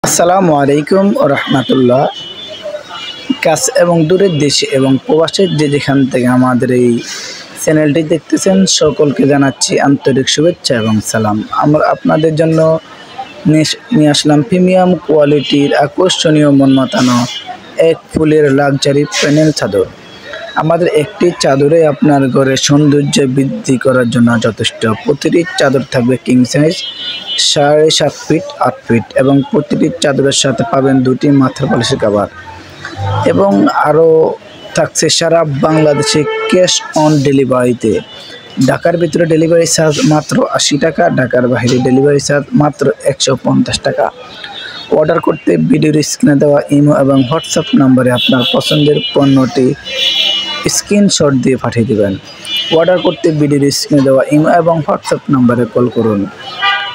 আসসালামু আলাইকুম রহমতুল্লাহ। কাছ এবং দূরের দেশে এবং প্রবাসের যেখান থেকে আমাদের এই চ্যানেলটি দেখতেছেন সকলকে জানাচ্ছি আন্তরিক শুভেচ্ছা এবং সালাম। আমরা আপনাদের জন্য নিয়ে আসলাম প্রিমিয়াম কোয়ালিটির আকর্ষণীয় মন মাতানো এক ফুলের লাক্সারি প্যানেল চাদর। আমাদের একটি চাদরে আপনার ঘরের সৌন্দর্য বৃদ্ধি করার জন্য যথেষ্ট। প্রতিটি চাদর থাকবে কিং সাইজ 7.5 ফিট 8 ফিট এবং প্রতিটি চাদরের সাথে পাবেন দুটি মাথার বালিশের কভার এবং আরও থাকছে সারা বাংলাদেশে ক্যাশ অন ডেলিভারিতে। ঢাকার ভিতরে ডেলিভারি চার্জ মাত্র 80 টাকা, ঢাকার বাইরে ডেলিভারি চার্জ মাত্র 150 টাকা। অর্ডার করতে ভিডিওর স্ক্রিনে দেওয়া ইমো এবং হোয়াটসঅ্যাপ নম্বরে আপনার পছন্দের পণ্যটি স্ক্রিনশট দিয়ে পাঠিয়ে দেবেন। অর্ডার করতে ভিডিওর স্ক্রিনে দেওয়া ইমো এবং হোয়াটসঅ্যাপ নম্বরে কল করুন।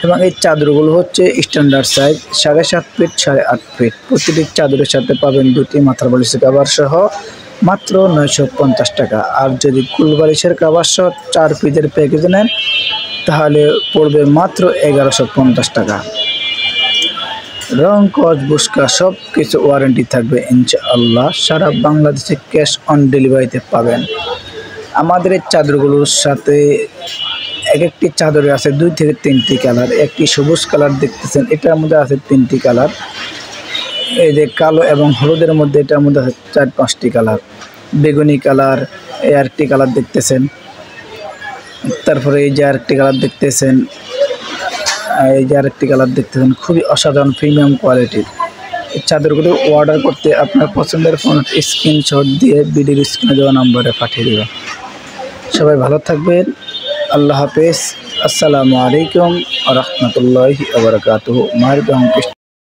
এবং এই চাদরগুলো হচ্ছে স্ট্যান্ডার্ড সাইজ 7.5 ফিট 8.5 ফিট। প্রতিটি চাদরের সাথে পাবেন দুটি মাথার বালিশের কভার সহ মাত্র 950 টাকা। আর যদি কুল বালিশের কভার সহ 4 পিসের প্যাকেজ নেন তাহলে পড়বে মাত্র 1150 টাকা। রং কস বুস্কা সব কিছু ওয়ারেন্টি থাকবে ইনশাআল্লাহ। সারা বাংলাদেশে ক্যাশ অন ডেলিভারিতে পাবেন। আমাদের এই চাদরগুলোর সাথে একটি চাদরে আছে 2 থেকে 3টি কালার। একটি সবুজ কালার দেখতেছেন, এটার মধ্যে আছে 3টি কালার। এই যে কালো এবং হলুদের মধ্যে এটার মধ্যে আছে 4-5টি কালার। বেগুনি কালার, এই আরেকটি কালার দেখতেছেন। তারপরে এই যে আরেকটি কালার দেখতেছেন, খুবই অসাধারণ প্রিমিয়াম কোয়ালিটির এই চাদরগুলো। অর্ডার করতে আপনার পছন্দের ফোন স্ক্রিনশট দিয়ে ভিডিওর স্ক্রিনে দেওয়া নম্বরে পাঠিয়ে দেবেন। সবাই ভালো থাকবেন। আল্লাহ হাফেজ। আসসালামু আলাইকুম ওয়া রাহমাতুল্লাহি ওয়া বারাকাতুহু।